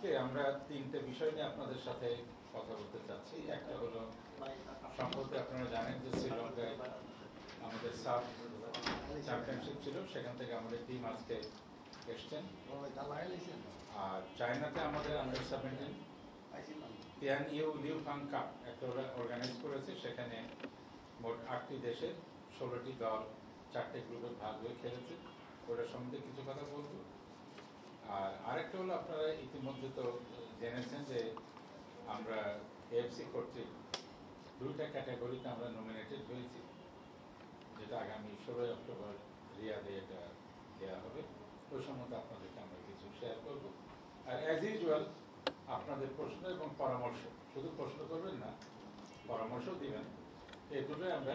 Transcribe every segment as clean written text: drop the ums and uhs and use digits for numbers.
আজকে আমরা তিনটে বিষয় নিয়ে আপনাদের সাথে কথা বলতে চাচ্ছি। একটা হলো সম্প্রতি আপনারা জানেন যে শ্রীলঙ্কায় আমাদের সাব চ্যাম্পিয়নশিপ ছিল, সেখান থেকে আমাদের টিম আজকে এসছেন। আর চায়নাতে আমাদের under 17 Tian Yu Liu Fang cup একটা অর্গানাইজ করেছে। সেখানে মোট 8টি দেশের 16টি দল 4টে গ্রুপে ভাগ হয়ে খেলেছে। ওটার সম্বন্ধে কিছু কথা বলবো। আর আরেকটা হলো আপনারা ইতিমধ্যে তো জেনেছেন যে আমরা এএফসি কর্তৃক 2টা ক্যাটাগরিতে আমরা নমিনেটেড হয়েছি, যেটা আগামী 16 অক্টোবর রিয়াদে এটা দেওয়া হবে। ওই সম্বন্ধে আপনাদেরকে আমরা কিছু শেয়ার করব। আর অ্যাজ ইউজুয়াল আপনাদের প্রশ্ন এবং পরামর্শ, শুধু প্রশ্ন করবেন না, পরামর্শ দিবেন, এই দুটোই আমরা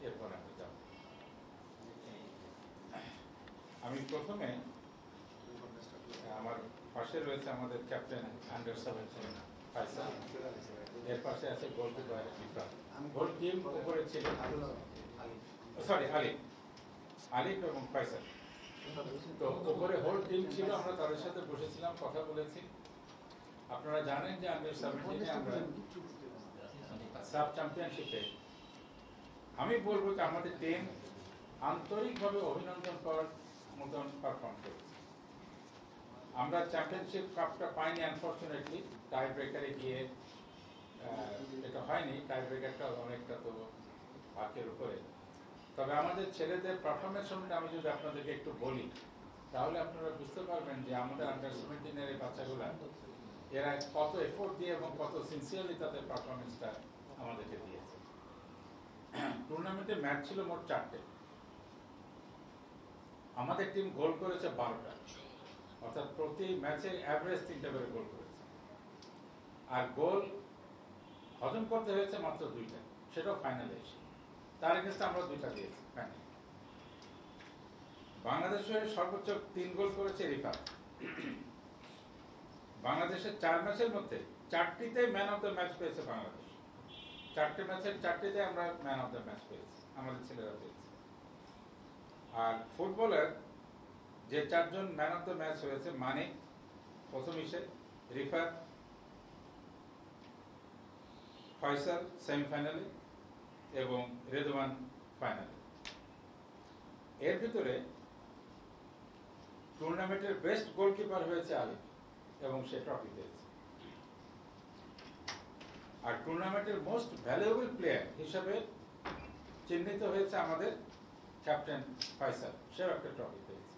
এরপরে আমরা যাব। আমি প্রথমে আমার পাশে রয়েছে আমাদের ক্যাপ্টেন আন্ডার 17 ফাইসাল, এর পাশে আছে গোলকিপার ইফরাত। গোল টিম উপরে ছিল আলিফ এবং ফাইসাল। তো উপরে হোল টিম ছিল, আমরা তাদের সাথে বসেছিলাম, কথা বলেছি। আপনারা জানেন যে আন্ডার 17 আমরা সাব চ্যাম্পিয়নশিপে আমি বলবো যে আমাদের টিম আন্তরিকভাবে অভিনন্দন করার মতন পারফর্ম করেছে। আমরা চ্যাম্পিয়নশিপ কাপটা পাইনি আনফর্চুনেটলি, টাই ব্রেকারে গিয়ে এটা হয়নি। টাই ব্রেকারটা অনেকটা তো ভাগ্যের উপরে। তবে আমাদের ছেলেদের পারফরমেন্স সম্বন্ধে আমি যদি আপনাদেরকে একটু বলি, তাহলে আপনারা বুঝতে পারবেন যে আমাদের আন্ডার 17 এই বাচ্চাগুলা এরা কত এফোর্ট দিয়ে এবং কত সিনসিয়ারলি তাদের পারফরমেন্সটা আমাদেরকে দিয়েছে। টুর্নামেন্টে ম্যাচ ছিল মোট 4টে, আমাদের টিম গোল করেছে 12টা, অর্থাৎ প্রতি ম্যাচে অ্যাভারেজ 3টা করে গোল করেছে। আর গোল হজম করতে হয়েছে মাত্র 2টা, সেটাও ফাইনালে এসে। তার এগেন্স্টে আমরা 2টা দিয়েছি ফাইনালে। বাংলাদেশের সর্বোচ্চ 3 গোল করেছে রিফাত। বাংলাদেশের 4 ম্যাচের মধ্যে 4টিতে ম্যান অফ দ্য ম্যাচ পেয়েছে বাংলাদেশ। 4টে ম্যাচের 4টিতে আমরা ম্যান অফ দ্য ম্যাচ পেয়েছি, আমাদের ছেলেরা পেয়েছে। আর ফুটবলার যে 4 জন ম্যান অফ দ্য ম্যাচ হয়েছে, মানিক প্রথম হিসে, রিফাত, ফয়সাল সেমিফাইনালে এবং রেদওয়ান ফাইনালে। এর ভিতরে টুর্নামেন্টের বেস্ট গোলকিপার হয়েছে আলিফ এবং সে ট্রফি পেয়েছে। আর টুর্নামেন্টের মোস্ট ভ্যালুয়েবল প্লেয়ার হিসাবে চিহ্নিত হয়েছে আমাদের ক্যাপ্টেন ফয়সাল, সেও একটা ট্রফি পেয়েছে।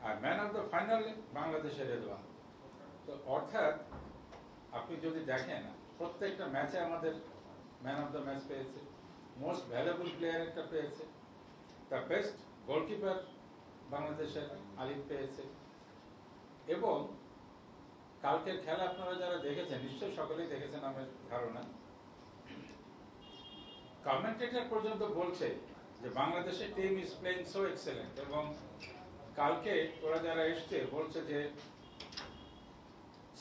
আর ম্যান অফ দ্য ফাইনালে বাংলাদেশের রেদওয়ান। তো অর্থাৎ আপনি যদি দেখেন প্রত্যেকটা ম্যাচে আমাদের ম্যান অফ দ্য ম্যাচ পেয়েছে, মোস্ট ভ্যালুয়েবল প্লেয়ার একটা পেয়েছে, দ্য বেস্ট গোলকিপার বাংলাদেশের আলিফ পেয়েছে। এবং কালকের খেলা আপনারা যারা দেখেছেন, নিশ্চয়ই সকলেই দেখেছেন আমার ধারণা, কমেন্টেটর পর্যন্ত বলছে যে বাংলাদেশের team is playing so excellent. এবং কালকে ওরা যারা এসছে বলছে যে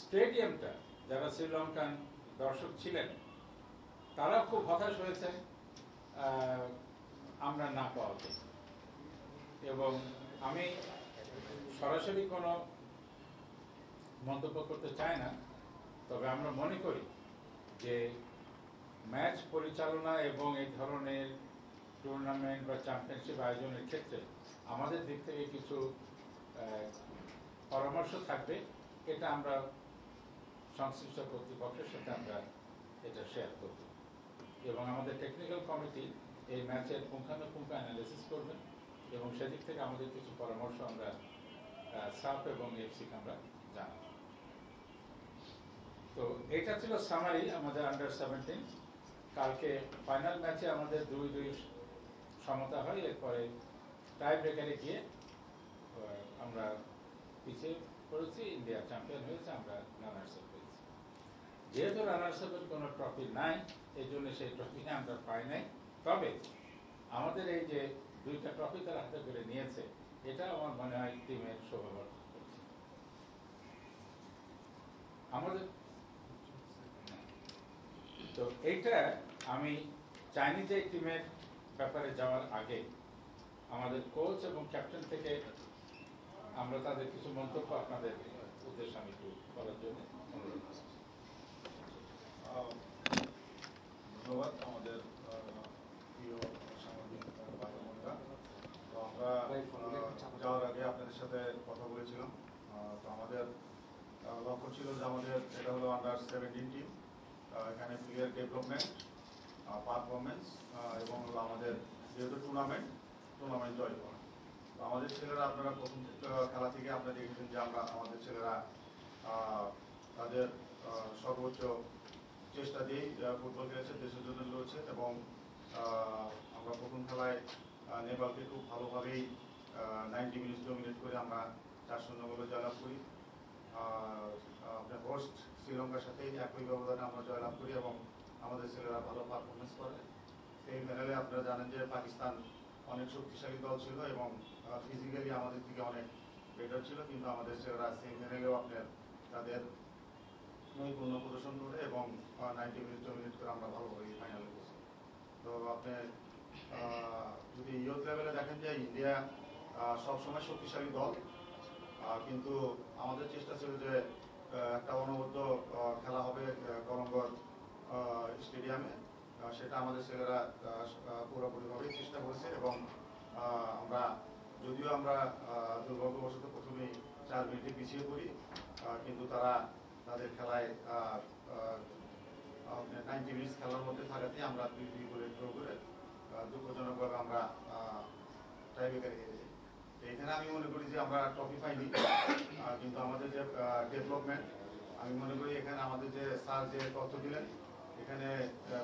স্টেডিয়ামটা, যারা শ্রীলঙ্কান দর্শক ছিলেন তারা খুব হতাশ হয়েছে আমরা না পাওয়াতে। এবং আমি সরাসরি কোনো মন্তব্য করতে চাই না, তবে আমরা মনে করি যে ম্যাচ পরিচালনা এবং এই ধরনের টুর্নামেন্ট বা চ্যাম্পিয়নশিপ আয়োজনের ক্ষেত্রে আমাদের দিক থেকে কিছু পরামর্শ থাকবে। এটা আমরা সংশ্লিষ্ট কর্তৃপক্ষের সাথে আমরা এটা শেয়ার করব এবং আমাদের টেকনিক্যাল কমিটি এই ম্যাচের পুঙ্খানুপুঙ্খ অ্যানালিসিস করবেন এবং সেদিক থেকে আমাদের কিছু পরামর্শ আমরা সাফ এবং এফসিকে আমরা জানাব। তো এটা ছিল সামারি আমাদের আন্ডার 17। কালকে ফাইনাল ম্যাচে আমাদের 2-2 সমতা হয়। এরপরে টাই ব্রেকারে গিয়ে আমরা পিছিয়ে পড়েছি, ইন্ডিয়া চ্যাম্পিয়ন হয়েছে, আমরা রানার্স আপ হয়েছি। যেহেতু রানার্স আপের কোনো ট্রফি নাই, এই জন্য সেই ট্রফি আমরা পাই নাই। তবে আমাদের এই যে 2টা ট্রফি তারা হাতে করে নিয়েছে, এটা আমার মনে হয় টিমের শোভাবর্ধন করছে। আমাদের তো এইটা আমি চাইনি যে টিমের ব্যাপারে যাওয়ার আগে আমাদের কোচ এবং ক্যাপ্টেন থেকে আমরা তাদের কিছু মন্তব্য আপনাদের উদ্দেশ্যে আমি লক্ষ্য ছিল যে আমাদের এটা হলো আন্ডার-17 টিম, এখানে প্লেয়ার ডেভেলপমেন্ট, পারফরমেন্স এবং হলো আমাদের যেহেতু টুর্নামেন্ট জয় করা। তো আমাদের ছেলেরা আপনারা প্রথম খেলা থেকে আপনারা দেখেছেন যে আমাদের ছেলেরা তাদের সর্বোচ্চ চেষ্টা দিয়েই ফুটবল খেলেছে, দেশের জন্য লড়ছে এবং আমরা প্রথম খেলায় নেপালকে খুব ভালোভাবেই 90 মিনিট ডমিনেট করে আমরা 4-0 গোলে জয়লাভ করি। আপনার হোস্ট শ্রীলঙ্কার সাথে একই ব্যবধানে আমরা জয়লাভ করি এবং আমাদের ছেলেরা ভালো পারফরমেন্স করে। এই ফাইনালে আপনারা জানেন যে পাকিস্তান অনেক শক্তিশালী দল ছিল এবং ফিজিক্যালি আমাদের থেকে অনেক বেটার ছিল, কিন্তু আমাদের ছেলেরা সেমিফাইনালেও আপনার তাদের নৈপুণ্য প্রদর্শন করে এবং 90 মিনিট ডমিনেট করে আমরা ভালোভাবে ফাইনালে পৌঁছি। তো আপনি যদি ইয়ুথ লেভেলে দেখেন যে ইন্ডিয়া সবসময় শক্তিশালী দল, কিন্তু আমাদের চেষ্টা ছিল যে একটা অনবদ্য খেলা হবে কলম্বোর স্টেডিয়ামে, সেটা আমাদের ছেলেরা পুরোপুরিভাবেই চেষ্টা করেছে এবং আমরা যদিও আমরা দুর্ভাগ্যবশত প্রথমেই 4 মিনিটে পিছিয়ে পড়ি, কিন্তু তারা তাদের খেলায় 90 মিনিট খেলার মধ্যে থাকাতেই আমরা 2 গোলে ড্র করে দুঃখজনকভাবে আমরা টাইব্রেকারে হেরে যাই। এখানে আমি মনে করি যে আমরা ট্রফি পাইনি, কিন্তু আমাদের যে ডেভেলপমেন্ট, আমি মনে করি এখানে আমাদের যে স্যার যে তথ্য দিলেন এখানে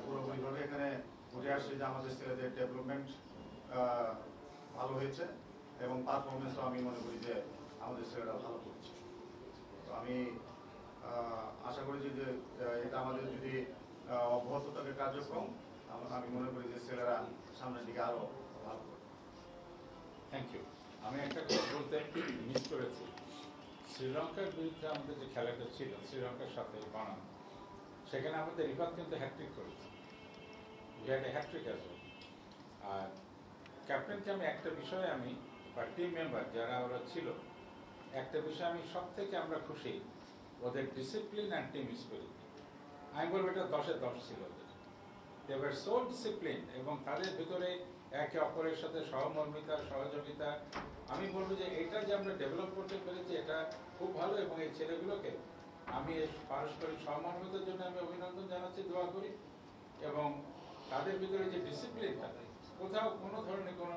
পুরোপুরিভাবে এখানে উঠে আসছে যে আমাদের ছেলেদের ডেভেলপমেন্ট ভালো হয়েছে এবং পারফরমেন্সও আমি মনে করি যে আমাদের ছেলেরা ভালো করছে। তো আমি আশা করি যে এটা আমাদের যদি অব্যাহত থাকে কার্যক্রম, আমি মনে করি যে ছেলেরা সামনের দিকে আরো ভালো করবে। Thank you. আমি একটা কথা বলতে মিস করেছি। শ্রীলঙ্কার বিরুদ্ধে আমাদের যে খেলাটা ছিল শ্রীলঙ্কার সাথে বানানো, সেখানে আমাদের রিফাত কিন্তু হ্যাট্রিক করেছে, হ্যাট্রিক আছে। আর ক্যাপ্টেনকে আমি একটা বিষয়ে বা টিম মেম্বার যারা ওরা ছিল, একটা বিষয় আমি সব থেকে আমরা খুশি, ওদের ডিসিপ্লিন অ্যান্ড টিম স্পিরিট। আমি বলবো এটা 10-এ 10 ছিল ওদের। দে ওয়ার সো ডিসিপ্লিন এবং তাদের ভিতরে একে অপরের সাথে সহমর্মিতা, সহযোগিতা। আমি বলবো যে এটা যে আমরা ডেভেলপ করতে পেরেছি এটা খুব ভালো এবং এই ছেলেগুলোকে আমি এই পারস্পরিক সহমর্মিতার জন্য আমি অভিনন্দন জানাচ্ছি, দোয়া করি। এবং তাদের ভিতরে যে ডিসিপ্লিনটা, কোথাও কোনো ধরনের কোনো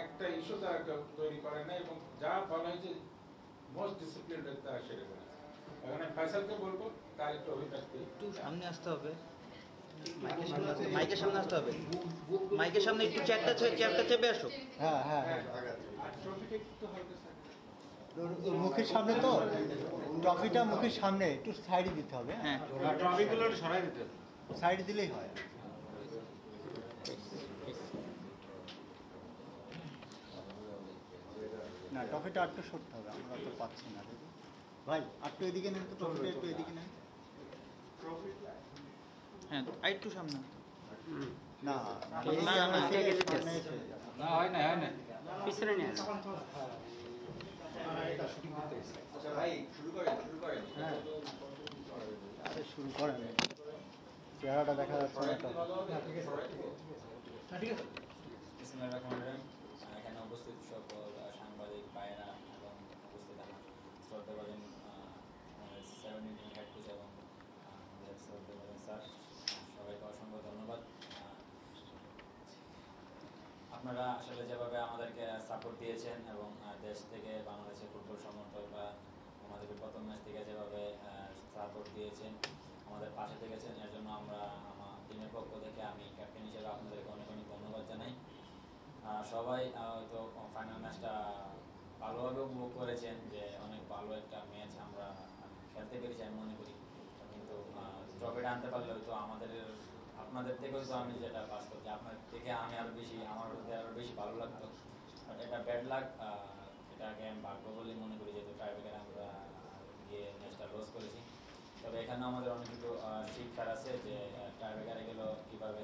একটা ইস্যু তারা তৈরি করে না এবং যা বলা হয়েছে মোস্ট ডিসিপ্লিন তারা সেটা করে। এখানে ফয়সালকে বলবো তার একটু অভিব্যক্তি। একটু সামনে আসতে হবে, মাইকের সামনে আসতে হবে, মাইকের সামনে একটু চেয়ারটা চেপে আসো। হ্যাঁ হ্যাঁ হ্যাঁ, মুখের সামনে তো, ট্রফিটা মুখের সামনে একটু সাইডে দিতে হবে। হ্যাঁ, ট্রফিগুলো সরাই দিতে হবে, সাইডে দিলেই হয়। না, ট্রফিটা আটটু সরতে হবে, আমরা তো পাচ্ছি না ভাই। আটটু এদিকে নেন তো, ট্রফিটা একটু এদিকে নেন। হ্যাঁ, একটু সামনে। না না হয় না পিছনে নিয়ে শুরু করেন, চেহারাটা দেখা যাচ্ছে না। এখানে উপস্থিত সকল সাংবাদিক ভাইয়েরা এবং উপস্থিত আমার শ্রদ্ধাভাজন হেড কোচ এবং আমাদের শ্রদ্ধাভাজন স্যার, সবাইকে অসংখ্য ধন্যবাদ। আপনারা আসলে যেভাবে আমাদেরকে সাপোর্ট দিয়েছেন এবং দেশ থেকে বাংলাদেশের ফুটবল সমর্থক বা আমাদেরকে প্রথম ম্যাচ থেকে যেভাবে সাপোর্ট দিয়েছেন, আমাদের পাশে থেকেছেন, এর জন্য আমরা আমার টিমের পক্ষ থেকে আমি ক্যাপ্টেন হিসেবে আপনাদেরকে অনেক অনেক ধন্যবাদ জানাই। সবাই হয়তো ফাইনাল ম্যাচটা ভালোভাবে উপভোগ করেছেন, যে অনেক ভালো একটা ম্যাচ আমরা খেলতে পেরেছি আমি মনে করি, কিন্তু ট্রফিটা আনতে পারলে হয়তো আপনাদের থেকেও তো আমি যেটা পাস করছি, আপনার থেকে আমি আরো বেশি, আমার আরো বেশি ভালো লাগতো। বাট এটা ব্যাড লাক, এটাকে আমি ভাগ্য বলে মনে করি, যেহেতু টাইব্রেকারে আমরা গিয়ে ম্যাচটা লস করেছি। তবে এখানে আমাদের অনেক কিছু শিক্ষার আছে, যে টাইব্রেকারে গেলেও কীভাবে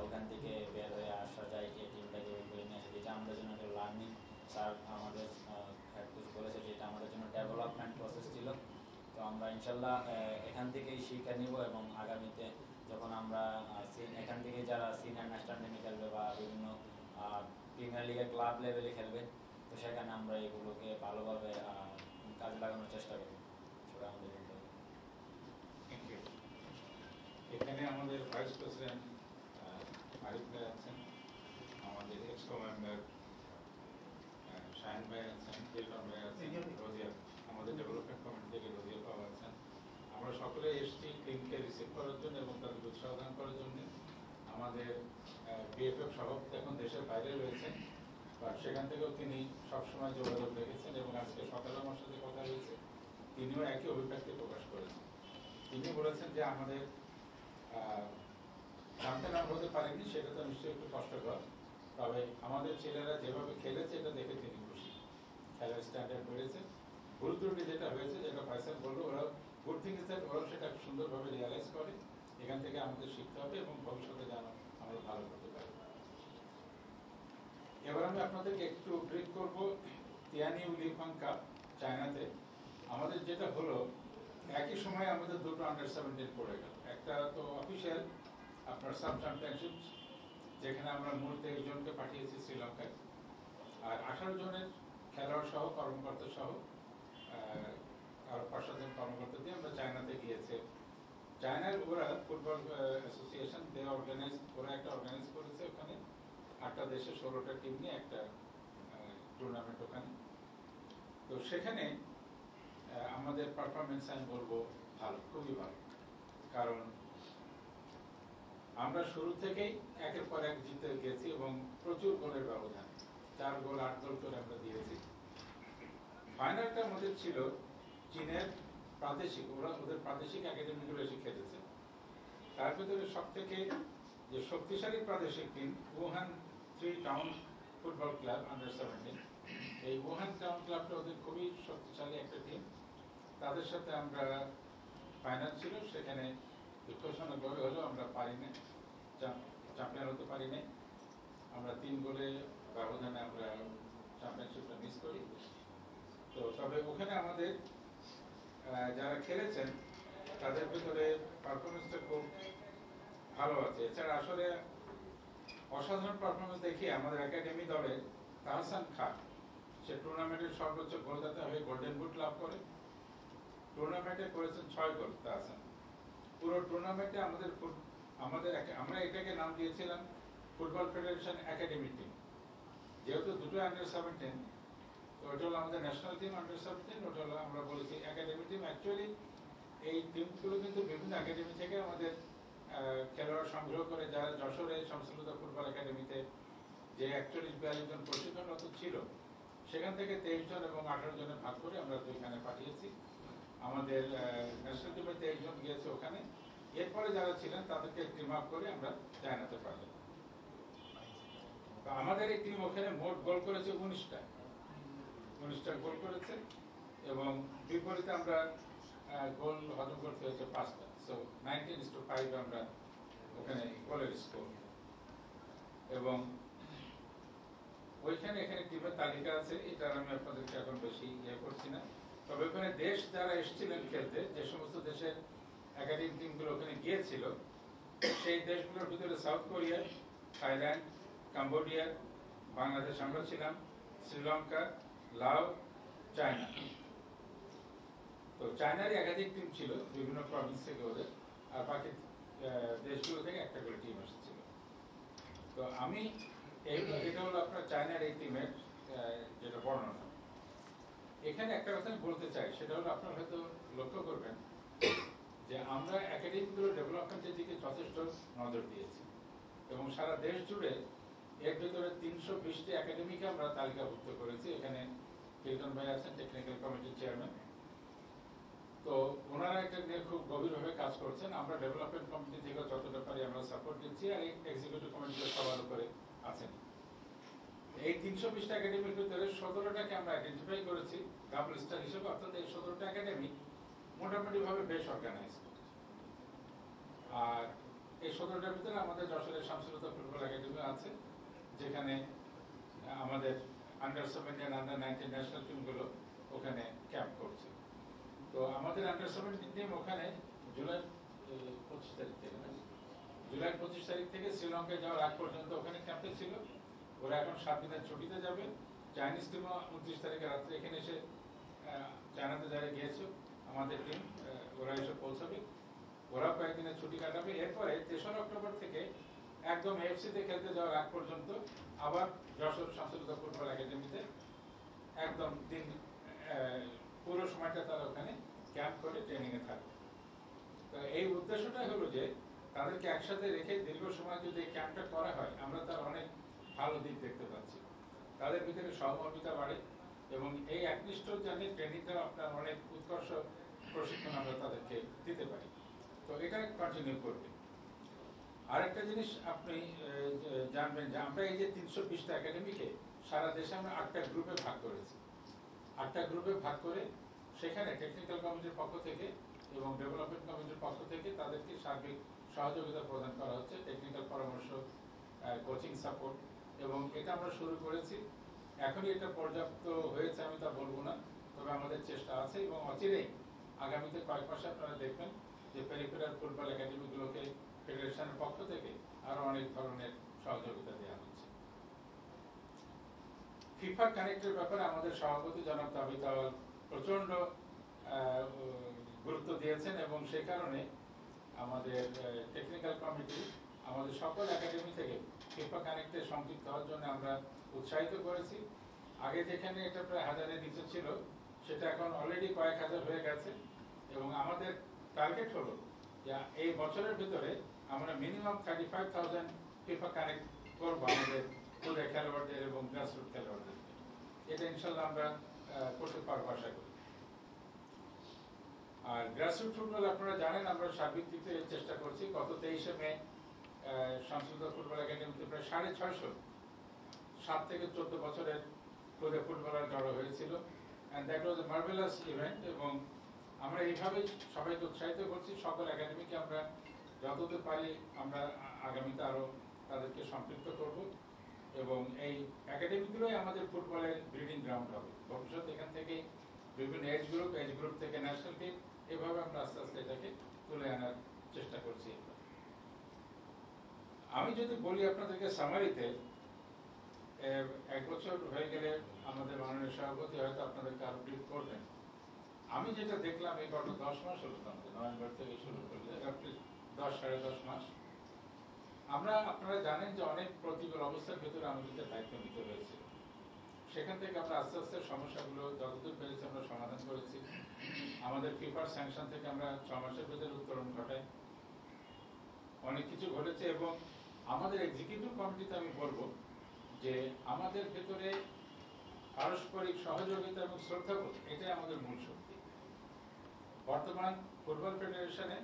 ওখান থেকে বের হয়ে আসা যায়, এই টিমটাকে করে নিয়ে আসে, যেটা আমাদের জন্য একটা লার্নিং। স্যার আমাদের হেড কোচ বলেছে যে এটা আমাদের জন্য ডেভেলপমেন্ট প্রসেস ছিল। তো আমরা ইনশাল্লাহ এখান থেকেই শিক্ষা নিব এবং আগামীতে যখন আমরা এখান থেকে যারা সিনিয়র ন্যাশনাল টিমে খেলবে বা বিভিন্ন প্রিমিয়ার লিগের ক্লাব লেভেলে খেলবে, তো সেখানে আমরা এগুলোকে ভালোভাবে কাজে লাগানোর চেষ্টা করব। সেটা আমাদের ভাইস প্রেসিডেন্ট আরিফ ভাই আছেন, আমাদের এক্সকো মেম্বার শাহিন ভাই আছেন, কিরণ ভাই আছেন, রোজিয়া, আমাদের ডেভেলপমেন্ট কমিটি থেকে রোজিয়া পাওয়া আছেন। আমরা সকলে এসছি টিমকে রিসিভ করার জন্য এবং তাদের উৎসাহ দান করার জন্য। আমাদের বিএফএফ সভাপতি এখন দেশের বাইরে রয়েছেন, বাট সেখান থেকেও তিনি সবসময় যোগাযোগ রেখেছেন এবং আজকে সকালে আমার সাথে কথা হয়েছে, তিনিও একই অভিব্যক্তি প্রকাশ করেছেন। তিনি বলেছেন যে আমাদের চ্যাম্পিয়ন হতে পারেনি, সেটা তো নিশ্চয়ই একটু কষ্টকর, তবে আমাদের ছেলেরা যেভাবে খেলেছে এটা দেখে তিনি খুশি। খেলার স্ট্যান্ডার্ড বেড়েছে। ভুল ত্রুটি যেটা হয়েছে, যেটা ফাইসাল বললো, ওরা গুড থিং ইজ দ্যাট ওরা সেটা সুন্দরভাবে রিয়ালাইজ করে। এখান থেকে আমাদের শিখতে হবে এবং ভবিষ্যতে যেন আমরা ভালো করতে পারি। এবার আমি আপনাদেরকে একটু ব্রিফ করবো তিয়ানিউ লিফাং কাপ চায়নাতে আমাদের যেটা হলো, একই সময় আমাদের দুটো আন্ডার-17 পড়ে গেল। একটা তো অফিসিয়াল আপনার সাব চ্যাম্পিয়নশিপ, যেখানে আমরা মূল 23 জনকে পাঠিয়েছি শ্রীলঙ্কায়, আর 18 জনের খেলোয়াড় সহ কর্মকর্তা সহ আর 5 জন কর্মকর্তা দিয়ে আমরা চায়নাতে গিয়েছে। চায়নার ওরা ফুটবল অ্যাসোসিয়েশন ওরা একটা অর্গানাইজ করেছে ওখানে 8টা দেশে 16টা টিম নিয়ে একটা টুর্নামেন্ট ওখানে। তো সেখানে আমাদের পারফরমেন্স আমি বলবো ভালো, খুবই ভালো, কারণ আমরা শুরু থেকেই একের পর এক জিতে গেছি এবং প্রচুর গোলের ব্যবধান, 4 গোল 8 গোল করে আমরা দিয়েছি। ফাইনালটা আমাদের ছিল চীনের প্রাদেশিক, ওদের প্রাদেশিক একাডেমিগুলো এসে খেলেছে। তার ভিতরে সব থেকে যে শক্তিশালী প্রাদেশিক team Wuhan 3 town football club আন্ডার-17, এই উহান টাউন ক্লাবটা ওদের খুবই শক্তিশালী একটা টিম। তাদের সাথে আমরা ফাইনাল ছিল, সেখানে দুঃখজনক হলেও আমরা পারিনি, চ্যাম্পিয়ন হতে পারিনি। আমরা 3 গোলে ব্যবধানে আমরা চ্যাম্পিয়নশিপটা মিস করি। তো তবে ওখানে আমাদের যারা খেলেছেন তাদের ভিতরে পারফরমেন্সটা খুব ভালো আছে। এছাড়া আসলে অসাধারণ পারফরমেন্স দেখিয়ে আমাদের একাডেমি দলের তাহসান খান, সে টুর্নামেন্টের সর্বোচ্চ গোলদাতা হয়ে গোল্ডেন বুট লাভ করে। টুর্নামেন্টে করেছেন 6 গোল তাহসান। পুরো টুর্নামেন্টে আমরা এটাকে নাম দিয়েছিলাম ফুটবল ফেডারেশন একাডেমি টিম, যেহেতু দুটো আন্ডার-17, তো ওটা হলো আমাদের ন্যাশনাল টিম আন্ডার-17, ওটা হলো আমরা বলেছি একাডেমি টিম। অ্যাকচুয়ালি এই টিমগুলো কিন্তু বিভিন্ন একাডেমি থেকে আমাদের খেলোয়াড় সংগ্রহ করে, যারা যশোরে শামসুল্লাহ ফুটবল একাডেমিতে যে 41-42 জন প্রশিক্ষণরত ছিল, সেখান থেকে 23 জন এবং 18 জনে ভাগ করে আমরা দুইখানে পাঠিয়েছি। আমাদের ন্যাশনাল টিমে 23 জন গিয়েছে ওখানে। এরপরে যারা ছিলেন তাদেরকে টিম আপ করে আমরা চায়নাতে পাঠাই। আমাদের এই টিম ওখানে মোট গোল করেছে 19টা গোল করেছে এবং বিপরীতে আমরা গোল হজম করতে হয়েছে 5টা। সো 19:5 আমরা ওখানে গোলের স্কোর। এবং ওইখানে এখানে টিমের তালিকা আছে, এটা আমি আপনাদেরকে এখন বেশি করছি না। তবে ওখানে দেশ যারা এসেছিলেন খেলতে, যে সমস্ত দেশের একাডেমি টিমগুলো ওখানে গিয়েছিল, সেই দেশগুলোর ভিতরে south Korea, Thailand, Cambodia, Bangladesh আমরা ছিলাম, শ্রীলঙ্কা, লাও, চায়না। তো চায়নারই একাধিক টিম ছিল বিভিন্ন প্রভিন্স থেকে ওদের, আর বাকি দেশগুলো থেকে একটা করে টিম এসেছিল। তো আমি এটা হলো আপনার চায়নার এই টিমের যেটা বর্ণনা। এখানে একটা কথা আমি বলতে চাই, সেটা হলো আপনারা হয়তো লক্ষ্য করবেন যে আমরা একাডেমিগুলো ডেভেলপমেন্টের দিকে যথেষ্ট নজর দিয়েছি এবং সারা দেশ জুড়ে এর ভিতরে 320টি একাডেমিকে আমরা তালিকাভুক্ত করেছি। এখানে কিরণ ভাই আছেন, টেকনিক্যাল কমিটির চেয়ারম্যান। তো ওনারা এটা নিয়ে খুব গভীরভাবে কাজ করছেন। আমরা ডেভেলপমেন্ট কমিটি থেকে যতটা পারি আমরা সাপোর্ট দিচ্ছি, আর এক্সিকিউটিভ কমিটির সবার উপরে আছেন। এই 320টা একাডেমির ভিতরে 17টাকে আমরা আইডেন্টিফাই করেছি ডাবল স্টার হিসেবে, অর্থাৎ এই 17টা একাডেমি মোটামুটি ভাবে বেশ অর্গানাইজ। আর এই 17টার ভিতরে আমাদের যশোরের শামসুল্লাহ ফুটবল একাডেমি আছে, যেখানে আমাদের আন্ডার-17 আন্ডার-19 ন্যাশনাল টিমগুলো ওখানে ক্যাম্প করছে। তো আমাদের আন্ডার-17 টিম ওখানে জুলাই 25 তারিখ থেকে শ্রীলঙ্কায় যাওয়ার আগ পর্যন্ত ওখানে ক্যাম্পে ছিল। ওরা এখন 7 দিনের ছুটিতে যাবে। চাইনিজ টিমও 29 তারিখে রাত্রে এখানে এসে চায়নাতে যারা গিয়েছে আমাদের টিম, ওরা এসে পৌঁছাবে। ওরা কয়েকদিনের ছুটি কাটাবে। এরপরে 3রা অক্টোবর থেকে একদম এফসিতে খেলতে যাওয়ার আগ পর্যন্ত আবার যশোর সংস্কৃত ফুটবল একাডেমিতে একদম পুরো সময়টা তারা ওখানে ক্যাম্প করে ট্রেনিংয়ে থাকবে। তো এই উদ্দেশ্যটাই হলো যে তাদেরকে একসাথে রেখে দীর্ঘ সময় যদি এই ক্যাম্পটা করা হয়, আমরা তার অনেক ভালো দিক দেখতে পাচ্ছি। তাদের ভিতরে সহমর্মিতা বাড়ে এবং এই একনিষ্ঠ জানিয়ে ট্রেনিংটা আপনার অনেক উৎকর্ষ প্রশিক্ষণ আমরা তাদেরকে দিতে পারি। তো এটা কন্টিনিউ করবে। আরেকটা জিনিস আপনি জানবেন যে আমরা এই যে 320টা একাডেমিকে সারা দেশে আমরা 8টা গ্রুপে ভাগ করেছি। 8টা গ্রুপে ভাগ করে সেখানে টেকনিক্যাল কমিটির পক্ষ থেকে এবং ডেভেলপমেন্ট কমিটির পক্ষ থেকে তাদেরকে সার্বিক সহযোগিতা প্রদান করা হচ্ছে, টেকনিক্যাল পরামর্শ, কোচিং সাপোর্ট। এবং এটা আমরা শুরু করেছি। এখনই এটা পর্যাপ্ত হয়েছে আমি তা বলবো না, তবে আমাদের চেষ্টা আছে এবং অচিরেই আগামীতে কয়েক মাসে আপনারা দেখবেন যে পেরিফেরাল ফুটবল একাডেমিগুলোকে ফেডারেশনের পক্ষ থেকে আরো অনেক ধরনের সহযোগিতা দেওয়া হচ্ছে। ফিফা কানেক্টের ব্যাপারে আমাদের সভাপতি জনাব তাবিদ আওয়াল প্রচন্ড গুরুত্ব দিয়েছেন এবং সেই কারণে আমাদের টেকনিক্যাল কমিটি আমাদের সকল একাডেমি থেকে ফিফা কানেক্টে সংযুক্ত হওয়ার জন্য আমরা উৎসাহিত করেছি। আগে যেখানে এটা প্রায় 1000-এর নিচে ছিল, সেটা এখন অলরেডি কয়েক হাজার হয়ে গেছে এবং আমাদের টার্গেট হলো যে এই বছরের ভিতরে আমরা মিনিমাম 35,000 ফিফা কানেক্ট করবো আমাদের পুরো খেলোয়াড়দের এবং গ্রাসরুট খেলোয়াড়দের। এটা ইনশাল্লাহ আমরা করতে পারবো আশা করি। আর গ্রাসরুট ফুটবল আপনারা জানেন আমরা সার্বিক দিতে চেষ্টা করছি। গত 23শে মে সংস্কৃত ফুটবল একাডেমিতে প্রায় 650 7 থেকে 14 বছরের ক্রোধে ফুটবলার জড়ো হয়েছিল। And that was A marvellous event. এবং আমরা এইভাবে সবাইকে উৎসাহিত করছি। সকল একাডেমিকে আমরা যতদূর পারি আমরা আগামীতে আরো তাদেরকে সম্পৃক্ত করব এবং এই একাডেমিগুলোই আমাদের ফুটবলের ব্রিডিং গ্রাউন্ড হবে। ভবিষ্যতে এখান থেকে বিভিন্ন এজ গ্রুপ থেকে ন্যাশনাল টিম, এভাবে আমরা আস্তে আস্তে এটাকে তুলে আনার চেষ্টা করছি। আমি যদি বলি আপনাদেরকে সামারিতে, 1 বছর হয়ে গেলে আমাদের মাননীয় সভাপতি হয়তো আপনাদেরকে আরো ব্রিফ করবেন। আমি যেটা দেখলাম এই গত 10 মাস হলো, আমাদের নভেম্বর থেকে শুরু করলে 10-10.5 মাস, আপনারা জানেন যে অনেক প্রতিকূল অবস্থার ভিতরে আমাদের দায়িত্ব নিতে হয়েছে। সেখান থেকে আমরা আস্তে আস্তে সমস্যাগুলো যতদূর পেরেছি আমরা সমাধান করেছি। আমাদের ফিফার স্যাংশন থেকে আমরা 6 মাসের ভিতরে উত্তরণ ঘটাই। অনেক কিছু ঘটেছে এবং আমাদের এক্সিকিউটিভ কমিটিতে আমি বলবো যে আমাদের ভেতরে পারস্পরিক সহযোগিতা এবং শ্রদ্ধাবোধ, এটাই আমাদের মূল শক্তি। বর্তমান ফুটবল ফেডারেশনে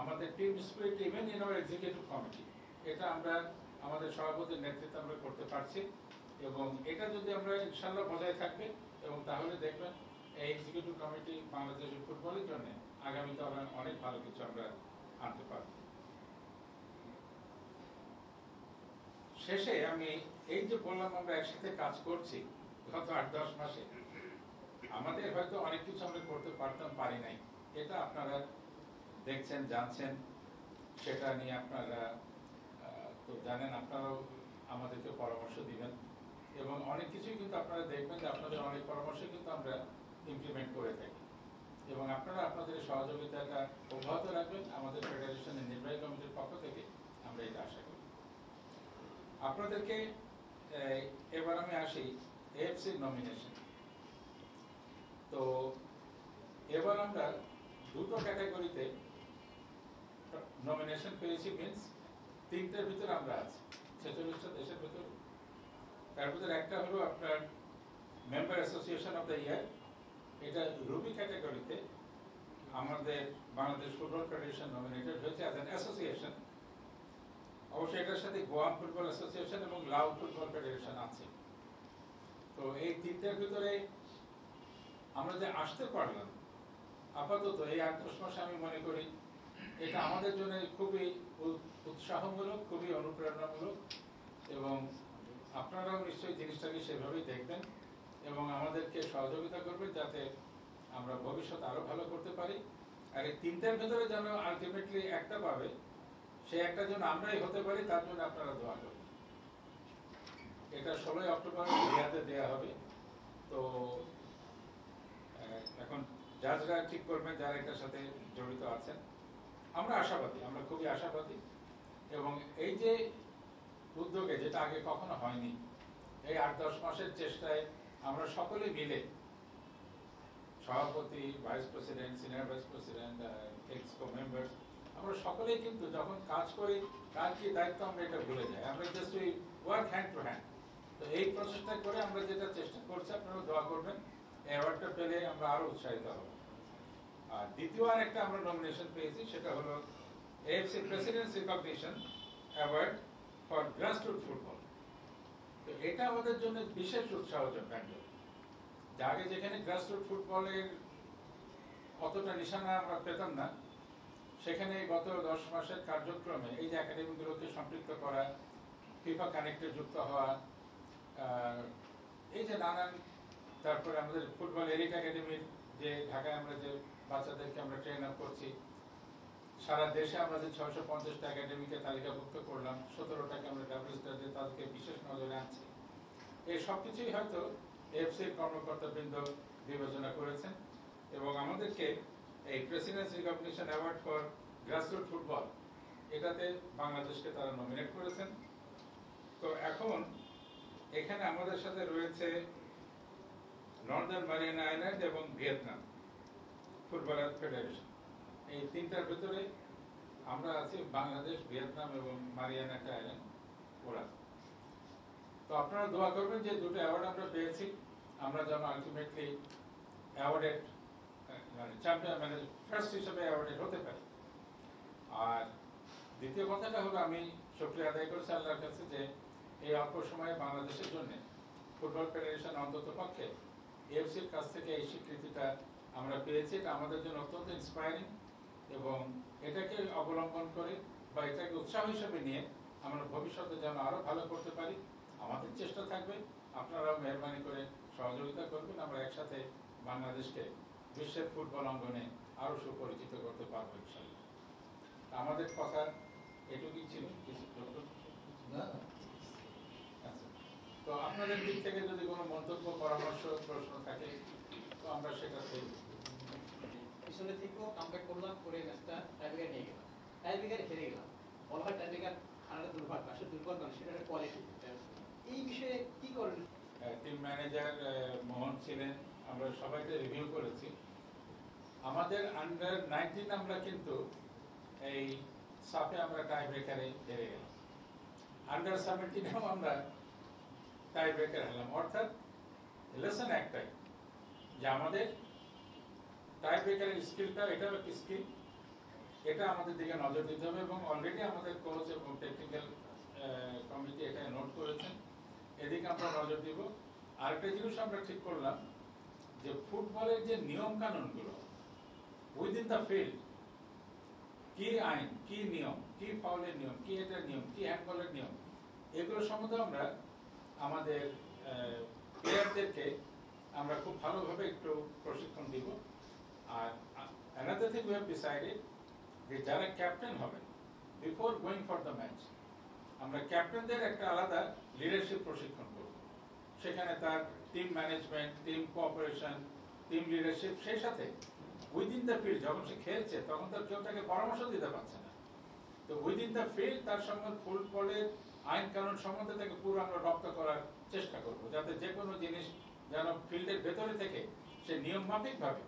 আমাদের team spirit even in our executive committee, এটা আমরা আমাদের সভাপতির নেতৃত্বে আমরা করতে পারছি এবং এটা যদি আমরা ইনশাল্লাহ বজায় থাকবে এবং তাহলে দেখবেন এই এক্সিকিউটিভ কমিটি বাংলাদেশের ফুটবলের জন্য আগামীতে আমরা অনেক ভালো কিছু আমরা আনতে পারব। শেষে আমি এই যে বললাম আমরা একসাথে কাজ করছি গত 8-10 মাসে, আমাদের হয়তো অনেক কিছু আমরা করতে পারতাম, পারি নাই, এটা আপনারা দেখছেন জানছেন, সেটা নিয়ে আপনারা তো জানেন, আপনারাও আমাদেরকে পরামর্শ দিবেন এবং অনেক কিছুই কিন্তু আপনারা দেখবেন যে আপনাদের অনেক পরামর্শ কিন্তু আমরা ইমপ্লিমেন্ট করে থাকি এবং আপনারা আপনাদের সহযোগিতাটা অব্যাহত রাখবেন। আমাদের ফেডারেশনের নির্বাহী কমিটির পক্ষ থেকে আমরা এটা আশা করি। আপনাদেরকে এবার আমি আসি এএফসির নমিনেশন। তো এবার আমরা 2টো ক্যাটাগরিতে নমিনেশন পেয়েছি, মিনস 3টের ভিতরে আমরা আছি 46টা দেশের ভিতরে। তার ভিতরে একটা হলো আপনার member association of the year, এটা রুবি ক্যাটাগরিতে আমাদের বাংলাদেশ ফুটবল ফেডারেশন নমিনেটেড হয়েছে অ্যাজ অ্যান অ্যাসোসিয়েশন। অবশ্যই এটার সাথে গোয়ান ফুটবল অ্যাসোসিয়েশন এবং লাও ফুটবল ফেডারেশন আছে। তো এই 3টের ভিতরে আমরা যে আসতে পারলাম আপাতত এই 8-10 মাসে, আমি মনে করি এটা আমাদের জন্য খুবই উৎসাহমূলক, খুবই অনুপ্রেরণামূলক এবং আপনারাও নিশ্চয়ই জিনিসটাকে সেভাবেই দেখবেন এবং আমাদেরকে সহযোগিতা করবেন যাতে আমরা ভবিষ্যতে আরো ভালো করতে পারি। আর এই 3টের ভিতরে যেন আলটিমেটলি একটা পাবে, সে একটা যেন আমরাই হতে পারি, তার জন্য আপনারা দোয়া করবেন। এটা 16 অক্টোবর রিয়াদে দেয়া হবে। তো এখন জাজরা ঠিক করবেন যারা এটার সাথে জড়িত আছেন। আমরা আশাবাদী, আমরা খুবই আশাবাদী। এবং এই যে উদ্যোগে, যেটা আগে কখনো হয়নি, এই 8-10 মাসের চেষ্টায় আমরা সকলে মিলে, সভাপতি, vice president, senior vice president, EXCO member, আমরা সকলেই কিন্তু যখন কাজ করি, কার কি দায়িত্ব আমরা এটা ভুলে যাই, আমরা just we work hand to hand. তো এই প্রচেষ্টা করে আমরা যেটা চেষ্টা করছি, আপনারা দোয়া করবেন, এই অ্যাওয়ার্ডটা পেলে আমরা আরো উৎসাহিত হব। আর দ্বিতীয় আর একটা আমরা নমিনেশন পেয়েছি, সেটা হলো AFC presidents recognition award for grassroot football. তো এটা আমাদের জন্য বিশেষ উৎসাহজনক। আগে যেখানে গ্রাসরুট ফুটবলের অতটা নিশানা আমরা পেতাম না, সেখানে গত 10 মাসের কার্যক্রমে এই যে একাডেমিগুলোকে সম্পৃক্ত করা, ফিফা কানেক্টে যুক্ত হওয়া, এই যে নানান, তারপরে আমাদের ফুটবল এরিক একাডেমির যে ঢাকায় আমরা যে বাচ্চাদেরকে আমরা ট্রেন আপ করছি, সারা দেশে আমরা যে 650টা একাডেমিকে তালিকাভুক্ত করলাম, 17টাকে আমরা ডাব্লিউএসটা দিয়ে তাদেরকে বিশেষ নজরে আনছি। এই সবকিছুই হয়তো এফসির কর্মকর্তাবৃন্দ বিবেচনা করেছেন এবং আমাদেরকে এই presidents recognition award for grassroot football, এটাতে বাংলাদেশকে তারা নমিনেট করেছেন। তো এখন এখানে আমাদের সাথে রয়েছে নর্দার্ন মারিয়ানা আইল্যান্ড এবং ভিয়েতনাম ফুটবলার ফেডারেশন। এই তিনটার ভিতরে আমরা আছি বাংলাদেশ, ভিয়েতনাম এবং মারিয়ানা আইল্যান্ড, ওরা। তো আপনারা দোয়া করবেন যে দুটো অ্যাওয়ার্ড আমরা পেয়েছি, আমরা যেন আলটিমেটলি অ্যাওয়ার্ডেড মানে চ্যাম্পিয়ন, মানে ফার্স্ট হিসেবে অ্যাওয়ার্ডেড হতে পারি। আর দ্বিতীয় কথাটা হলো, আমি শুকরিয়া আদায় করছি আল্লাহর কাছে যে এই অল্প সময়ে বাংলাদেশের জন্য ফুটবল ফেডারেশন অন্তত পক্ষে এফসির কাছ থেকে এই স্বীকৃতিটা আমরা পেয়েছি। এটা আমাদের জন্য অত্যন্ত ইন্সপায়ারিং এবং এটাকে অবলম্বন করে বা এটাকে উৎসাহ হিসেবে নিয়ে আমরা ভবিষ্যতে যেন আরো ভালো করতে পারি, আমাদের চেষ্টা থাকবে। আপনারাও মেহরবানি করে সহযোগিতা করবেন, আমরা একসাথে বাংলাদেশকে বিশ্বের ফুটবল অঙ্গনে আরো সুপরিচিত করতে পারবো ইনশাআল্লাহ। আমাদের কথা এটুকুই ছিল, কিছু না। আচ্ছা, তো আপনাদের দিক থেকে যদি কোনো মন্তব্য, পরামর্শ, প্রশ্ন থাকে তো আমরা সেটা করব। পিছনে থেকেও কামব্যাক করলাম, করে ম্যাচটা টাইব্রেকার নিয়ে গেলাম, টাইব্রেকারে হেরে গেলাম। বলা হয় টাইব্রেকার হারাটা দুর্ভাগ্য, আসলে দুর্ভাগ্য না, সেটা একটা কোয়ালিটি। এই বিষয়ে কি করেন? টিম ম্যানেজার মোহন ছিলেন, আমরা সবাইকে রিভিউ করেছি। আমাদের আন্ডার 19 আমরা কিন্তু এই সাপে আমরা টাই ব্রেকারে হেরে গেলাম, আন্ডার 17 আমরা টাই ব্রেকার হলাম। অর্থাৎ লেসন একটাই যে আমাদের টাই ব্রেকারের স্কিলটা, এটাও একটা স্কিল, এটা আমাদের দিকে নজর দিতে হবে এবং অলরেডি আমাদের কোচ এবং টেকনিক্যাল কমিটি এটা নোট করেছেন, এদিকে আমরা নজর দিব। আরেকটা জিনিস আমরা ঠিক করলাম যে ফুটবলের যে নিয়ম কানুনগুলো উইদিন দ্য ফিল্ড, কি আইন, কি নিয়ম, কি ফাউলের নিয়ম, কি এটার নিয়ম, কি হ্যান্ডবলের নিয়ম, এগুলো সম্বন্ধে আমরা আমাদের প্লেয়ারদেরকে আমরা খুব ভালোভাবে একটু প্রশিক্ষণ দিব। আর another thing we have decided যে যারা ক্যাপ্টেন হবেন, before going for the match আমরা ক্যাপ্টেনদের একটা আলাদা লিডারশিপ প্রশিক্ষণ করব। সেখানে তার team management, team cooperation, team leadership, সেই সাথে উইদিন দ্য ফিল্ড যখন সে খেলছে তখন তার কেউ তাকে পরামর্শ দিতে পারছে না, তো উইদিন দ্য ফিল্ড তার সঙ্গে ফুটবলের আইন কানুন সম্বন্ধে তাকে পুরো আমরা রপ্ত করার চেষ্টা করব, যাতে যে কোনো জিনিস যেন ফিল্ডের ভেতরে থেকে সে নিয়ম মাফিকভাবে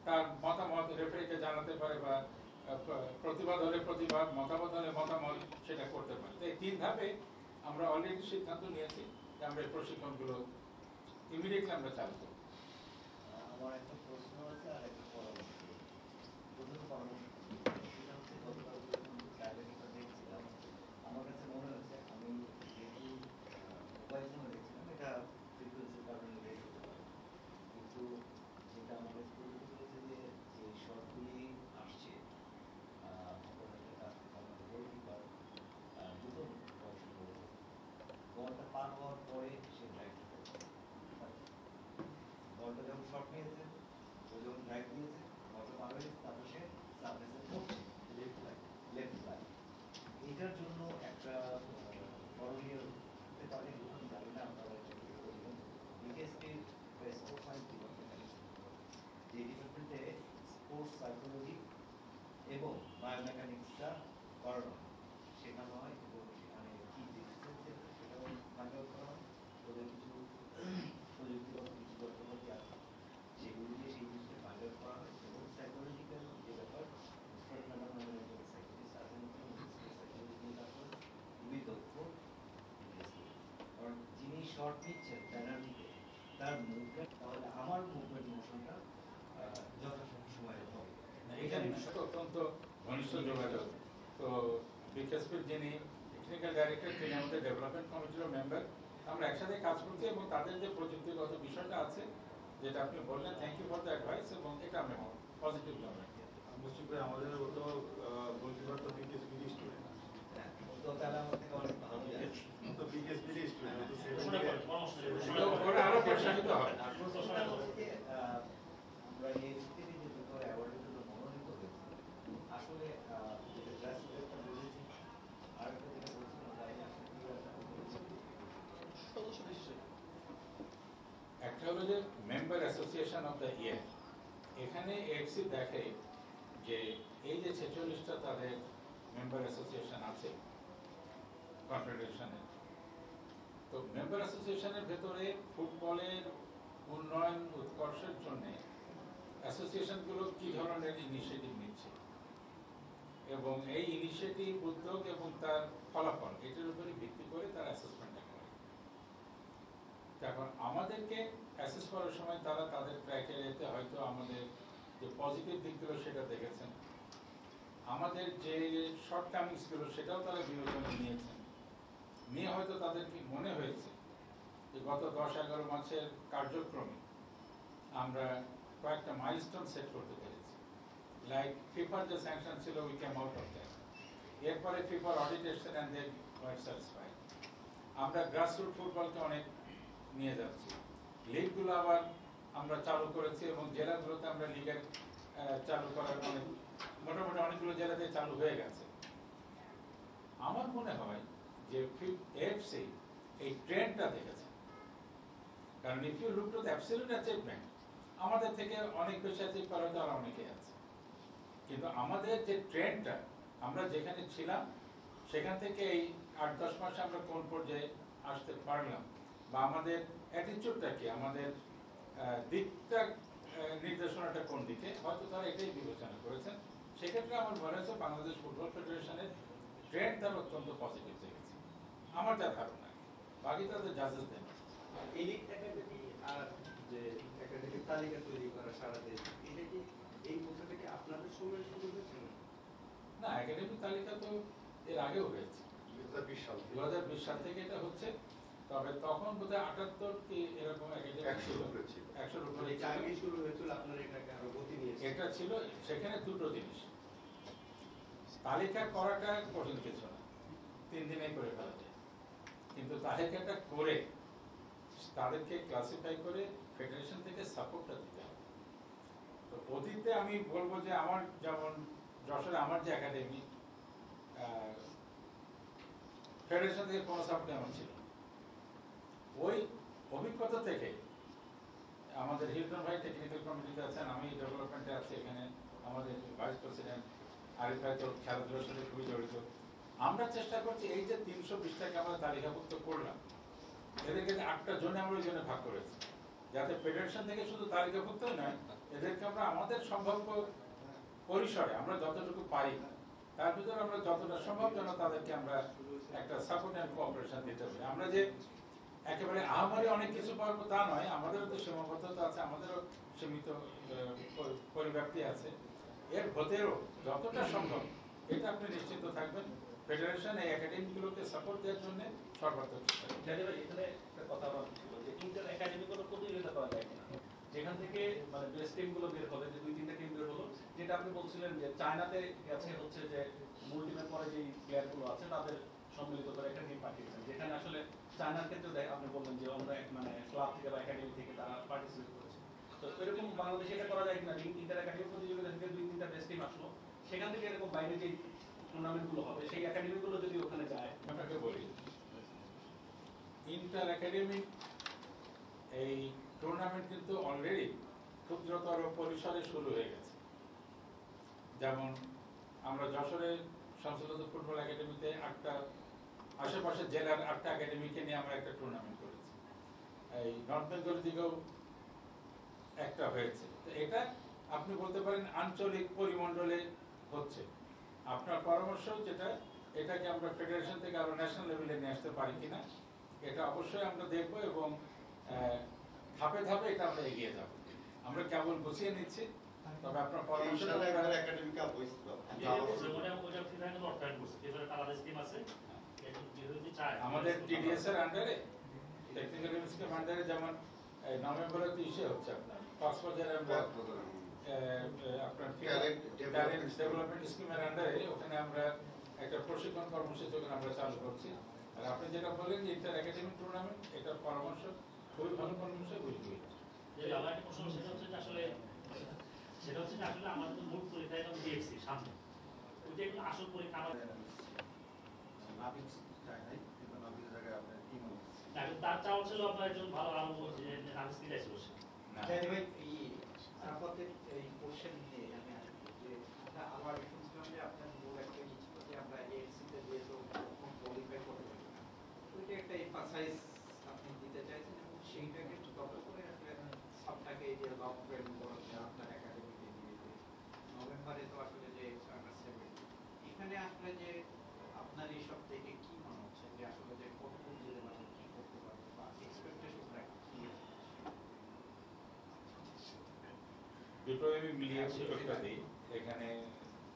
তার মতামত রেফারিকে জানাতে পারে বা প্রতিবাদ হলে প্রতিবাদ, মতামত হলে মতামত, সেটা করতে পারে। তো এই 3 ধাপে আমরা অলরেডি সিদ্ধান্ত নিয়েছি যে আমরা এই প্রশিক্ষণগুলো ইমিডিয়েটলি আমরা চালু করব। আমার একটা প্রশ্ন আছে আর একটা পরামর্শ। প্রথম পরামর্শ সেটা হচ্ছে, গতকাল ডায়াবেটিসটা দেখছিলাম, আমার কাছে মনে হচ্ছে আমি যেহেতু মোবাইল ফোনে দেখছিলাম, এটা ফ্রিকুয়েন্সির কারণে লেট হতে পারে, কিন্তু যেটা আমাদের পরিচিত হচ্ছে যে যে শর্টগুলি আসছে অপরাধের কাছ থেকে আমাদের গোলকিপার দুটো বলটা পার হওয়ার পরে সে ড্রাইভ করছে, বলটা যখন শর্ট নিয়েছে ও যখন ড্রাইভ মেকানিক্সটা করানো হয়, শেখানো হয় এবং সেখানে কি ডিফিসিয়েন্সি আছে সেটাও ফাইন্ড আউট করা হয়। ওদের কিছু প্রযুক্তিগত কিছু যন্ত্রপাতি আছে সেগুলি দিয়ে সেই জিনিসটা ফাইন্ড আউট করা হয় এবং সাইকোলজিক্যাল যে ব্যাপার ম্যাডাম আমাদের একজন সাইকোলজিস্ট আছেন, সাইকোলজি তারপর খুবই দক্ষ। কারণ যিনি শর্ট নিচ্ছেন ব্যানার দিকে তার মুভমেন্ট, তাহলে আমার মুভমেন্ট মোশনটা যথাসময়ে হবে। এখানে অত্যন্ত ঘনিষ্ঠ যোগাযোগ। তো বিকাশপুর যিনি টেকনিক্যাল ডাইরেক্টর, তিনি আমাদের ডেভেলপমেন্ট কমিটির মেম্বার। আমরা একসাথে কাজ করছি এবং তাদের যে প্রযুক্তিগত বিষয়টা আছে যেটা আপনি বললেন, thank you for the advice, এবং এটা আমি পজিটিভ জানাই। আমাদের তো গোলকিপার তো বিকেএসপির স্টুডেন্ট, তো তাহলে আমার থেকে অনেক ভালো যায়। তো বিকেএসপির স্টুডেন্ট তো ওরা আরো প্রশাসিত হয়। আমরা এই স্টেজে যে দুটো অ্যাওয়ার্ডের জন্য মনোনীত হয়েছি, আসলে যেটা গ্রাসরুটটা বলেছি, আর একটা যেটা বলছিলাম তাই একটা হলো যে member association of the year. এখানে এফসি দেখে যে এই যে 46টা তাদের মেম্বার অ্যাসোসিয়েশন আছে কনফেডারেশনের, তো মেম্বার অ্যাসোসিয়েশনের ভেতরে ফুটবলের উন্নয়ন উৎকর্ষের জন্য অ্যাসোসিয়েশনগুলো কি ধরনের ইনিশিয়েটিভ নিচ্ছে এবং এই ইনিশিয়েটিভ, উদ্যোগ এবং তার ফলাফল এটার উপরে ভিত্তি করে তার অ্যাসেসমেন্টটা করে। এখন আমাদেরকে অ্যাসেস করার সময় তারা তাদের ক্রাইটেরিয়াতে হয়তো আমাদের যে পজিটিভ দিকগুলো সেটা দেখেছেন, আমাদের যে শর্টকামিংসগুলো সেটাও তারা বিবেচনা নিয়েছেন, নিয়ে হয়তো তাদের কি মনে হয়েছে যে গত 10-11 মাসের কার্যক্রমে আমরা কয়েকটা মাইলস্টোন সেট করতে পেরেছি। লাইক ফিফার যে স্যাংশন ছিল, we came out of that. এরপরে ফিফার অডিট এসেছেন অ্যান্ড দে ওয়ার স্যাটিসফাইড। আমরা গ্রাসরুট ফুটবলকে অনেক নিয়ে যাচ্ছি, লিগগুলো আবার আমরা চালু করেছি এবং জেলাগুলোতে আমরা লিগের চালু করার অনেক মোটামুটি অনেকগুলো জেলাতে চালু হয়ে গেছে। আমার মনে হয় যে এফসি এই ট্রেন্ডটা দেখেছে, কারণ if you look to the absolute achievement, আমাদের থেকে অনেক বেশি অ্যাচিভ করা হয়তো আর অনেকে আছে, কিন্তু আমাদের যে ট্রেন্ডটা, আমরা যেখানে ছিলাম সেখান থেকে এই 8-10 মাসে আমরা কোন পর্যায়ে আসতে পারলাম, বা আমাদের অ্যাটিটিউডটা কি, আমাদের দিকটা, নির্দেশনাটা কোন দিকে, হয়তো তারা এটাই বিবেচনা করেছেন। সেক্ষেত্রে আমার মনে হচ্ছে বাংলাদেশ ফুটবল ফেডারেশনের ট্রেন্ড তার অত্যন্ত পজিটিভ দেখেছে, আমার যা ধারণা। বাকি তাদের জাজেস দেন। এলিট একাডেমি আর যে একাডেমির তালিকা তৈরি করা সারা দেশ, এটা কি এই প্রক্রিয়াটা কি আপনাদের সময় শুরু হয়েছে? না, একাডেমিক তালিকা তো এর আগেও হয়েছে, 2020 সাল থেকে এটা হচ্ছে। তবে তখন বোধহয় 78 কি এরকম একাডেমি 100-এর উপরে এটা আগে শুরু হয়েছিল, আপনারা এটাকে আরো গতি নিয়েছেন। এটা ছিল, সেখানে দুটো জিনিস, তালিকা করাটা কঠিন কিছু না, 3 দিনে করে ফেলা যায়, কিন্তু তালিকাটা করে তাদেরকে ক্লাসিফাই করে ফেডারেশন থেকে সাপোর্টটা দিতে হবে। তো অতীতে আমি বলবো যে আমার যেমন যশোরে আমার যে একাডেমি, ফেডারেশন থেকে কোনো সাপোর্ট এমন ছিল, ওই অভিজ্ঞতা থেকে আমাদের হিলটন ভাই টেকনিক্যাল কমিটিতে আছেন, আমি ডেভেলপমেন্টে আছি, এখানে আমাদের ভাইস প্রেসিডেন্ট আরিফ ভাই তো খেলাধুলার সাথে খুবই জড়িত। আমরা চেষ্টা করছি এই যে 320টাকে আমরা তালিকাভুক্ত করলাম, এদেরকে 8টা জোনে আমরা ওই জন্য ভাগ করেছি, যাতে ফেডারেশন থেকে শুধু তালিকাভুক্ত নয়, এদেরকে আমরা আমাদের সম্ভাব্য পরিসরে আমরা যতটুকু পারি তার ভিতরে আমরা যতটা সম্ভব যেন তাদেরকে আমরা একটা সাপোর্ট অ্যান্ড কোঅপারেশন দিতে পারি। আমরা যে একেবারে আহামারি অনেক কিছু পারবো তা নয়, আমাদেরও তো সীমাবদ্ধতা আছে, আমাদেরও সীমিত পরিব্যাপ্তি আছে, এর ভেতরেও যতটা সম্ভব এটা আপনি নিশ্চিন্ত থাকবেন ফেডারেশন এই একাডেমিগুলোকে সাপোর্ট দেওয়ার জন্য সর্বাত্মক চেষ্টা করবে। এখানে একটা কথা বলা ছিল যে ইন্টার একাডেমিগুলো প্রতিযোগিতা করা যায় কিনা, যেখান থেকে মানে বেস্ট টিমগুলো বের হবে, যে 2-3টা টিম বের হলো, যেটা আপনি বলছিলেন যে চায়নাতে গেছে হচ্ছে যে মূল টিমের পরে যে প্লেয়ারগুলো আছে তাদের সম্মিলিত করে একটা টিম পাঠিয়েছেন, যেখানে আসলে চায়নার ক্ষেত্রে আপনি বললেন যে অন্য এক মানে ক্লাব থেকে বা একাডেমি থেকে তারা পার্টিসিপেট করেছে। তো এরকম বাংলাদেশে এটা করা যায় কিনা, ইন্টার একাডেমি প্রতিযোগিতা থেকে 2-3টা বেস্ট টিম আসলো, সেখান থেকে এরকম বাইরে যে টুর্নামেন্টগুলো হবে সেই একাডেমিগুলো যদি ওখানে যায়। আপনাকে বলি, ইন্টার একাডেমিক এই টুর্নামেন্ট কিন্তু অলরেডি ক্ষুদ্রতর পরিসরে শুরু হয়ে গেছে। যেমন আমরা যশোরে সংসদ ফুটবল একাডেমিতে 8টা আশেপাশের জেলার 8টা একাডেমিকে নিয়ে আমরা একটা টুর্নামেন্ট করেছি। এই নর্থ বেঙ্গল দিকেও একটা হয়েছে। তো এটা আপনি বলতে পারেন আঞ্চলিক পরিমণ্ডলে হচ্ছে। আপনার পরামর্শ যেটা, এটাকে আমরা ফেডারেশন থেকে আরো ন্যাশনাল লেভেলে নিয়ে আসতে পারি কিনা, এটা অবশ্যই আমরা দেখব এবং ধাপে ধাপে এটা আমরা এগিয়ে যাব। আমরা কেবল গুছিয়ে নিচ্ছি, তবে আপনার পরামর্শ আমাদের টিডিএস এর আন্ডারে, টেকনিক্যাল স্কিম আন্ডারে, যেমন নভেম্বরে তো ইসে হচ্ছে আপনার কক্সবাজারে আমরা আপনার ট্যালেন্ট ডেভেলপমেন্ট স্কিমের আন্ডারে ওখানে আমরা একটা প্রশিক্ষণ কর্মসূচি ওখানে আমরা চালু করছি। আর আপনি যেটা বললেন যে ইন্টার একাডেমিক টুর্নামেন্ট, এটার পরামর্শ খুবই ভালো পরামর্শ, বুঝবি। আমার একটা প্রশ্ন, সেটা হচ্ছে যে আসলে আমাদের তো মূল পরীক্ষা একদম ডিএফসি সামনে, ওইটা একটু আসল পরীক্ষা নাবিক চাই নাই, কিন্তু নাবিকের জায়গায় আপনার টিম তার চাওয়া ছিল আপনার একজন ভালো আরো বলছে যে নাবিক যাইছে বসে এই কোশ্চেন নিয়ে আমি আসবো যে আমার শুনছিলাম যে আপনার মূল একটা ই ছিল যে আমরা এএফসিতে দিয়ে তো কোয়ালিফাই করতে পারি না, ওইটা একটা এমফাসাইজ আপনি দিতে চাইছেন এবং সেইটাকে তত করে আসলে সবটাকে এই যে লং ট্রেনিং করাচ্ছে আপনার একাডেমিতে দিয়ে যে নভেম্বরে তো আসলে যে আন্ডার 17 এখানে আসলে যে আপনার এই সব থেকে কি মনে হচ্ছে যে আসলে যে কতটুকু যেতে পারবে, কি করতে পারবে বা এক্সপেকটেশন কি আছে? দুটো আমি মিলিয়ে উত্তরটা দিই। এখানে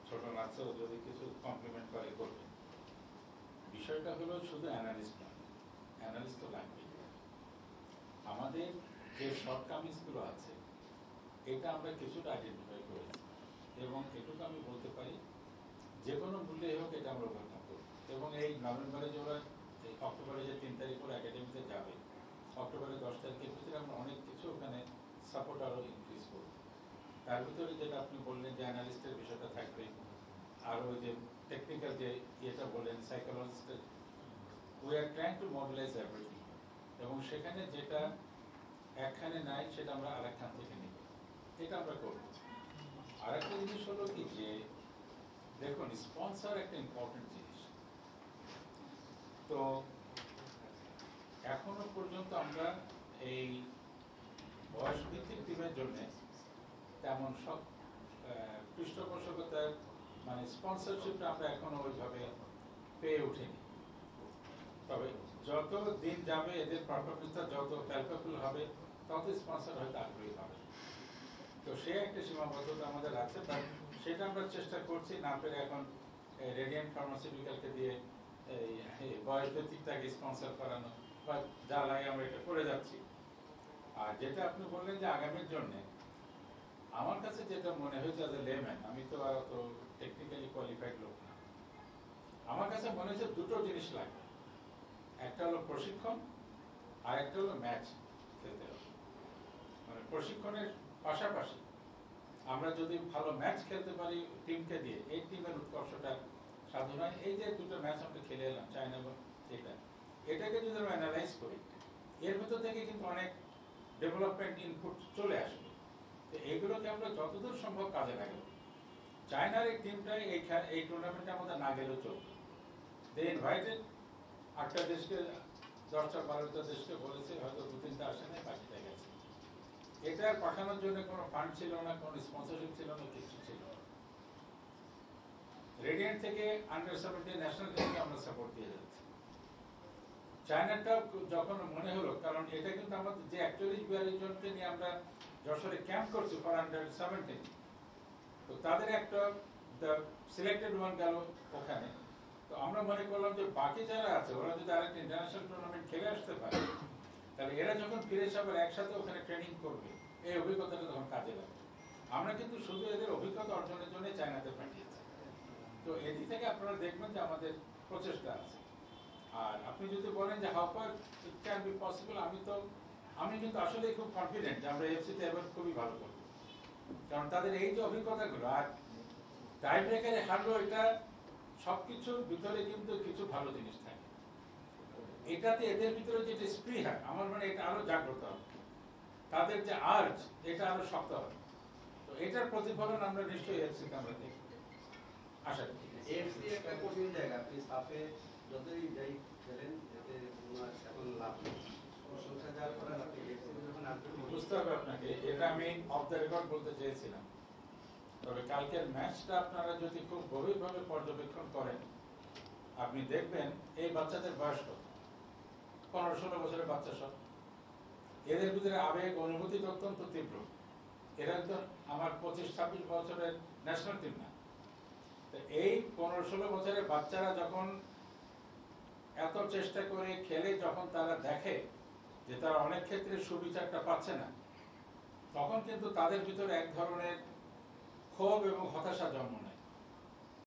ছোট নাচও যদি কিছু কমপ্লিমেন্ট করে করবে। বিষয়টা হলো শুধু অ্যানালিস্ট নয়, অ্যানালিস্ট তো লাগবেই। আমাদের যে শর্টকামিংসগুলো আছে এটা আমরা কিছুটা আইডেন্টিফাই করেছি এবং এটুকু আমি বলতে পারি যে কোনো মূল্যে হোক এটা আমরা ওভারকাম করব। এবং এই নভেম্বরে যে ওরা এই অক্টোবরে যে 3 তারিখ করে একাডেমিতে যাবে, অক্টোবরের 10 তারিখের ভিতরে আমরা অনেক কিছু ওখানে সাপোর্ট আরও ইনক্রিজ করব। তার ভিতরে যেটা আপনি বললেন যে অ্যানালিস্টের বিষয়টা থাকবে, আর ওই যে টেকনিক্যাল যে ইয়েটা বললেন সাইকোলজিস্টের, we are trying to modelise everything. এবং সেখানে যেটা একখানে নাই সেটা আমরা আরেকখান থেকে নিব, এটা আমরা করব। আরেকটা জিনিস হলো কি যে দেখুন, স্পন্সর একটা ইম্পর্টেন্ট জিনিস। তো এখনো পর্যন্ত আমরা এই বয়স ভিত্তিক টিমের জন্য তেমন সব পৃষ্ঠপোষকতার মানে স্পন্সরশিপটা আমরা এখনো ওইভাবে পেয়ে উঠিনি। তবে যত দিন যাবে এদের পারফরমেন্সটা যত প্যালপেবল হবে তত স্পন্সর হয়তো আগ্রহী হবে। তো সে একটা সীমাবদ্ধতা আমাদের আছে, বাট সেটা আমরা চেষ্টা করছি। না পেরে এখন রেডিয়েন্ট ফার্মাসিউটিক্যালকে দিয়ে এই বয়স ভিত্তিকটাকে স্পন্সর করানো বা যা লাগে আমরা এটা করে যাচ্ছি। আর যেটা আপনি বললেন যে আগামীর জন্যে, আমার কাছে যেটা মনে হয়েছে অ্যাজ এ লেম্যান, আমি তো আর অত টেকনিক্যালি কোয়ালিফাইড লোক না, আমার কাছে মনে হচ্ছে দুটো জিনিস লাগবে। একটা হলো প্রশিক্ষণ, আর একটা হলো ম্যাচ খেলতে হবে। মানে প্রশিক্ষণের পাশাপাশি আমরা যদি ভালো ম্যাচ খেলতে পারি টিমকে দিয়ে, এই টিমের উৎকর্ষটা সাধন হয়। এই যে দুটো ম্যাচ আমরা খেলে এলাম চায়না এবং এটাকে যদি আমরা অ্যানালাইজ করি, এর ভিতর থেকে কিন্তু অনেক ডেভেলপমেন্ট ইনপুট চলে আসবে। তো এইগুলোকে আমরা যতদূর সম্ভব কাজে লাগাবো। চায়নার এই টিমটা এই টুর্নামেন্টে আমাদের না গেলেও চলবে। দে ইনভাইটেড 8টা দেশকে, 10টা 12টা দেশকে বলেছে, হয়তো 2-3টা আসে নাই, বাকিটা গেছে। এটা পাঠানোর জন্য কোনো ফান্ড ছিল না, কোনো স্পন্সরশিপ ছিল না, কিছু ছিল না। রেডিয়েন্ট থেকে আন্ডার 17 ন্যাশনাল টিমকে আমরা সাপোর্ট দিয়ে যাচ্ছি। চায়নাটা যখন মনে হলো, কারণ এটা কিন্তু আমাদের যে 41-42 জনকে নিয়ে আমরা যশোরে ক্যাম্প করছি ফর আন্ডার 17, তো তাদের একটা সিলেক্টেড ওয়ান গেল ওখানে। তো আমরা মনে করলাম যে বাকি যারা আছে ওরা যদি আরেকটা ইন্টারন্যাশনাল টুর্নামেন্ট খেলে আসতে পারে, তাহলে এরা যখন ফিরে এসে আবার একসাথে ওখানে ট্রেনিং করবে, এই অভিজ্ঞতাটা তখন কাজে লাগবে। আমরা কিন্তু শুধু এদের অভিজ্ঞতা অর্জনের জন্য চায়নাতে পাঠিয়েছি। তো এদিক থেকে আপনারা দেখবেন যে আমাদের প্রচেষ্টা আছে। আর আপনি যদি বলেন যে how far it can be possible, আমি কিন্তু আসলে খুব কনফিডেন্ট যে আমরা এফসিতে এবার খুবই ভালো করব। কারণ তাদের এই যে অভিজ্ঞতাগুলো, আর টাই ব্রেকারে হারলো, এটা সবকিছুর ভিতরে কিন্তু কিছু ভালো জিনিস থাকে। এটাতে এদের ভিতরে যেটা স্পৃহা, আমার মনে এটা আরো জাগ্রত হবে, তাদের যে আর্জ এটা আরো শক্ত হবে। তো এটার প্রতিফলন আমরা নিশ্চয়ই এফসিতে আমরা দেখব। আশা করি। এএফসি একটা কঠিন জায়গা, আপনি সাফে যতই যাই খেলেন এতে কোনো এখন লাভ নেই। প্রশংসা যা করার আপনি এএফসি যখন আসবেন বুঝতে হবে আপনাকে, এটা আমি অফ দ্য রেকর্ড বলতে চেয়েছিলাম। তবে কালকের ম্যাচটা আপনারা যদি খুব গভীরভাবে পর্যবেক্ষণ করেন, আপনি দেখবেন এই বাচ্চাদের বয়স কত, 15-16 বছরের বাচ্চা সব। এদের ভিতরে আবেগ অনুভূতি অত্যন্ত তীব্র। এরা একদম আমার 25-26 বছরের ন্যাশনাল টিম না। তো এই 15-16 বছরের বাচ্চারা যখন এত চেষ্টা করে খেলে, যখন তারা দেখে যে তারা অনেক ক্ষেত্রে সুবিচারটা পাচ্ছে না, তখন কিন্তু তাদের ভিতরে এক ধরনের ক্ষোভ এবং হতাশা জন্ম নেয়।